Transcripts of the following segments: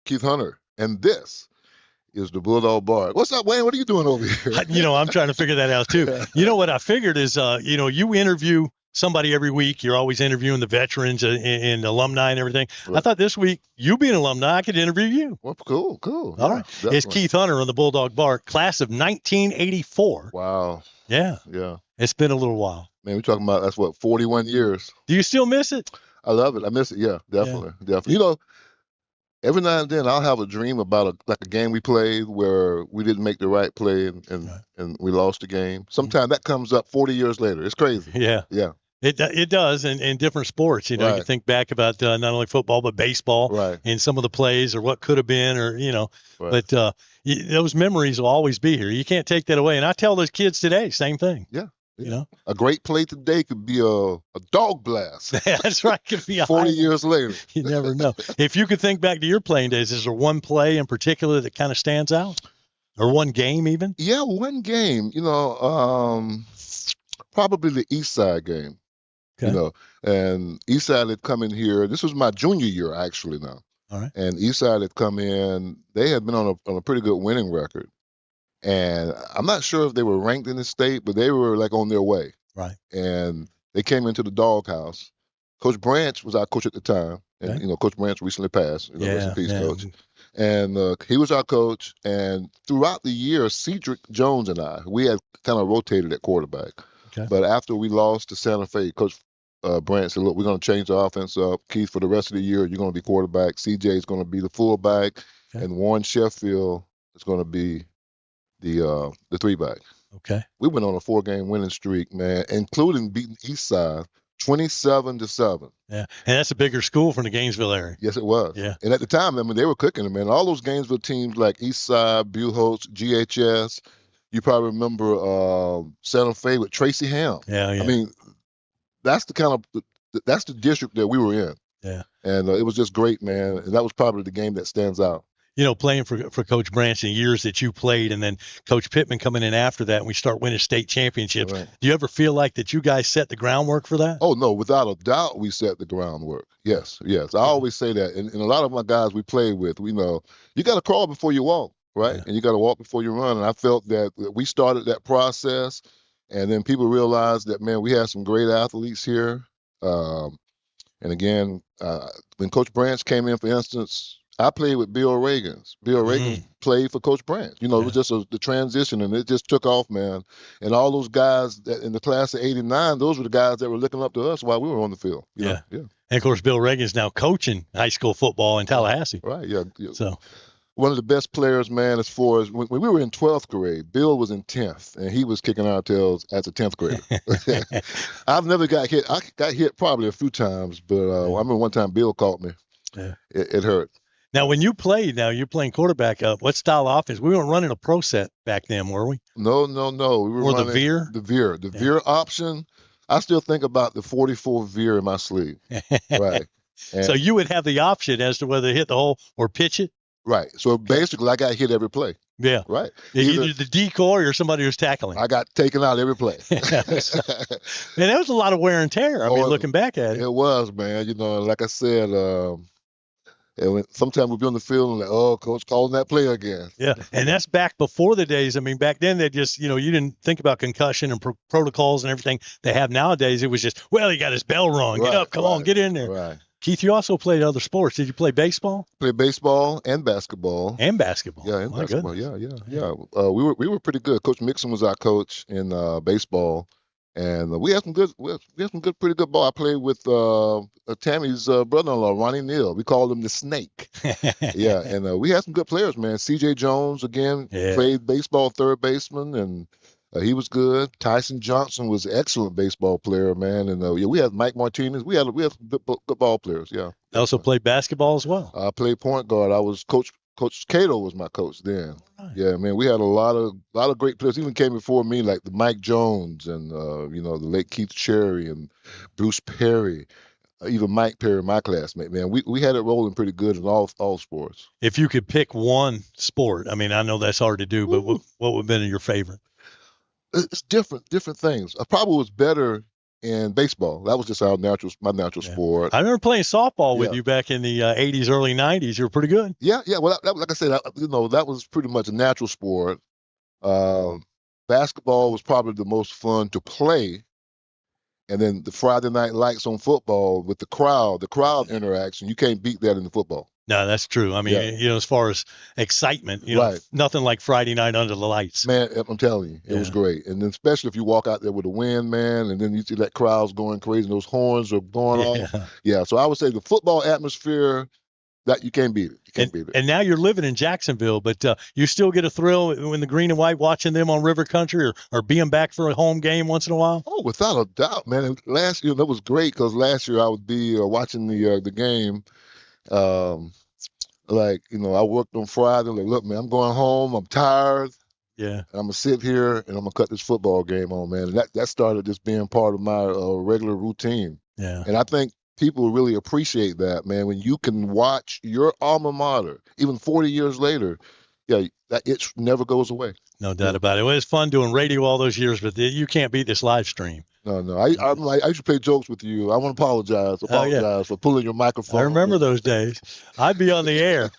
Keith Hunter, and this is the Bulldog Bar. What's up, Wayne? What are you doing over here? I'm trying to figure that out too. You know what I figured is, you interview somebody every week. You're always interviewing the veterans and alumni and everything. Right. I thought this week, you being an alumni, I could interview you. Well, cool. All right. Definitely. It's Keith Hunter on the Bulldog Bar, class of 1984. Wow. Yeah. It's been a little while. Man, we're talking about, 41 years. Do you still miss it? I love it. I miss it. Yeah, definitely. Every now and then I'll have a dream about a game we played where we didn't make the right play and we lost the game. Sometimes that comes up 40 years later. It's crazy. Yeah. It does in different sports. You think back about not only football but baseball and some of the plays or what could have been but those memories will always be here. You can't take that away. And I tell those kids today, same thing. Yeah. A great play today could be a dog blast. That's right. Could be 40 years later. You never know. If you could think back to your playing days, is there one play in particular that kind of stands out? Or one game even? Yeah, one game. Probably the East Side game. Okay. And East Side had come in here. This was my junior year, actually, now. All right. And East Side had come in. They had been on a pretty good winning record. And I'm not sure if they were ranked in the state, but they were on their way. Right. And they came into the doghouse. Coach Branch was our coach at the time. And, Coach Branch recently passed. Rest in peace, Coach. And he was our coach. And throughout the year, Cedric Jones and we had kind of rotated at quarterback. Okay. But after we lost to Santa Fe, Coach Branch said, look, we're going to change the offense up. Keith, for the rest of the year, you're going to be quarterback. CJ is going to be the fullback. Okay. And Warren Sheffield is going to be the 3-back. Okay. We went on a 4-game winning streak, man, including beating Eastside 27-7. Yeah, and that's a bigger school from the Gainesville area. Yes, it was. Yeah. And at the time, they were cooking it, man. All those Gainesville teams like Eastside, Buchholz, GHS. You probably remember Santa Fe with Tracy Ham. Yeah. That's that's the district that we were in. Yeah. And it was just great, man. And that was probably the game that stands out. Playing for Coach Branch in the years that you played, and then Coach Pittman coming in after that, and we start winning state championships. Right. Do you ever feel like that you guys set the groundwork for that? Oh, no, without a doubt, we set the groundwork. Yes. I always say that. And a lot of my guys we played with, we know you got to crawl before you walk, right? Yeah. And you got to walk before you run. And I felt that we started that process, and then people realized that, man, we had some great athletes here. And again, when Coach Branch came in, for instance, I played with Bill Reagan. Bill Reagan played for Coach Branch. It was just the transition, and it just took off, man. And all those guys that in the class of '89, those were the guys that were looking up to us while we were on the field. Yeah. And of course, Bill Reagan's now coaching high school football in Tallahassee. Right. Yeah. So one of the best players, man, as far as when we were in 12th grade, Bill was in 10th, and he was kicking our tails as a 10th grader. I've never got hit. I got hit probably a few times, but I remember one time Bill caught me. Yeah. It hurt. Now, when you played, you're playing quarterback. What style of offense? We weren't running a pro set back then, were we? No. We were running the veer? The veer. The veer option. I still think about the 44 veer in my sleeve. Right. And so you would have the option as to whether to hit the hole or pitch it? Right. So basically, I got hit every play. Yeah. Right. Either the decoy or somebody who's tackling. I got taken out every play. Man, that was a lot of wear and tear. I mean, looking back at it. It was, man. Like I said, and sometimes we'd be on the field and coach calling that play again. Yeah, and that's back before the days. I mean, back then they just, you didn't think about concussion and protocols and everything they have nowadays. It was just, he got his bell rung. Get up, come on, get in there. Right. Keith, you also played other sports. Did you play baseball? Played baseball and basketball. And basketball. Yeah, and basketball. Goodness. Yeah. We were pretty good. Coach Mixon was our coach in baseball. And we had some pretty good ball. I played with Tammy's brother-in-law, Ronnie Neal. We called him the Snake. Yeah, and we had some good players, man. C.J. Jones, again, played baseball, third baseman, and he was good. Tyson Johnson was an excellent baseball player, man. And we had Mike Martinez. We had some good ball players, yeah. I also played basketball as well. I played point guard. I was Coach Cato was my coach then. Right. Yeah, man, we had a lot of great players. Even came before me, like the Mike Jones and the late Keith Cherry and Bruce Perry, even Mike Perry, my classmate. Man, we had it rolling pretty good in all sports. If you could pick one sport, I mean, I know that's hard to do, but what would have been your favorite? It's different things. I probably was better and baseball. That was just my natural sport. I remember playing softball with you back in the 80s, early 90s. You were pretty good. Yeah. Well, like I said, that was pretty much a natural sport. Basketball was probably the most fun to play. And then the Friday night lights on football with the crowd interaction, you can't beat that in the football. No, that's true. I mean, as far as excitement, nothing like Friday night under the lights. Man, I'm telling you, it was great. And then especially if you walk out there with a wind, man, and then you see that crowd's going crazy and those horns are going off. Yeah, so I would say the football atmosphere, that you can't beat it. You can't beat it. And now you're living in Jacksonville, but you still get a thrill when the green and white watching them on River Country or being back for a home game once in a while? Oh, without a doubt, man. And last year, that was great because last year I would be watching the game. I worked on Friday. Like, look, man, I'm going home. I'm tired. Yeah. And I'm going to sit here and I'm going to cut this football game on, man. And that started just being part of my regular routine. Yeah. And I think people really appreciate that, man. When you can watch your alma mater, even 40 years later, that itch never goes away. No doubt about it. Well, it's fun doing radio all those years, but you can't beat this live stream. No. I used to play jokes with you. I want to apologize for pulling your microphone. I remember those days. I'd be on the air.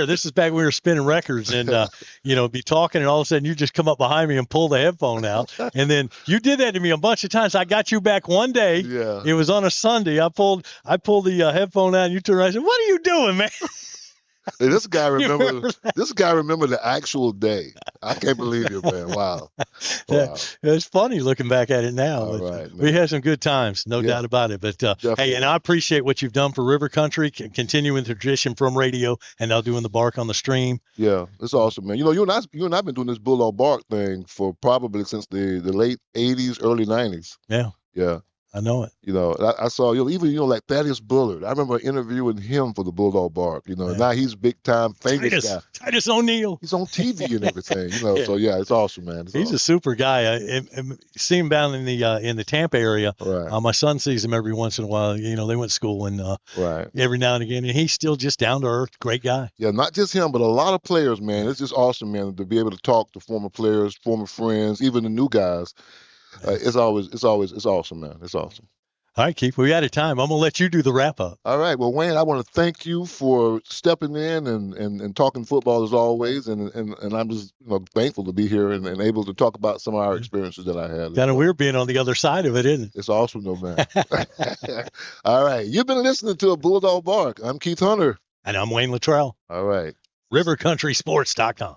This is back when we were spinning records and, be talking and all of a sudden you just come up behind me and pull the headphone out. And then you did that to me a bunch of times. I got you back one day. Yeah. It was on a Sunday. I pulled the headphone out and you turned around and said, "What are you doing, man?" Hey, this guy remember the actual day. I can't believe it, man. Wow. It's funny looking back at it now. Right, we had some good times, no doubt about it. But hey, and I appreciate what you've done for River Country, continuing the tradition from radio and now doing the bark on the stream. Yeah, it's awesome, man. You and I have been doing this Bulldog bark thing for probably since the late 80s, early 90s. Yeah. I know it. I saw, even like Thaddeus Bullard. I remember interviewing him for the Bulldog Bark, and now he's big time famous guy. Titus O'Neil. He's on TV and everything, So it's awesome, man. He's a super guy. I see him down in the Tampa area. Right. My son sees him every once in a while. They went to school and every now and again, and he's still just down to earth, great guy. Yeah, not just him, but a lot of players, man. It's just awesome, man, to be able to talk to former players, former friends, even the new guys. It's awesome, man. It's awesome. All right, Keith, we're out of time. I'm going to let you do the wrap up. All right. Well, Wayne, I want to thank you for stepping in and talking football as always. And I'm just thankful to be here and able to talk about some of our experiences that I had. Kind of weird being on the other side of it, isn't it? It's awesome, though, man. All right. You've been listening to a Bulldog Bark. I'm Keith Hunter. And I'm Wayne Litterell. All right. RiverCountrySports.com.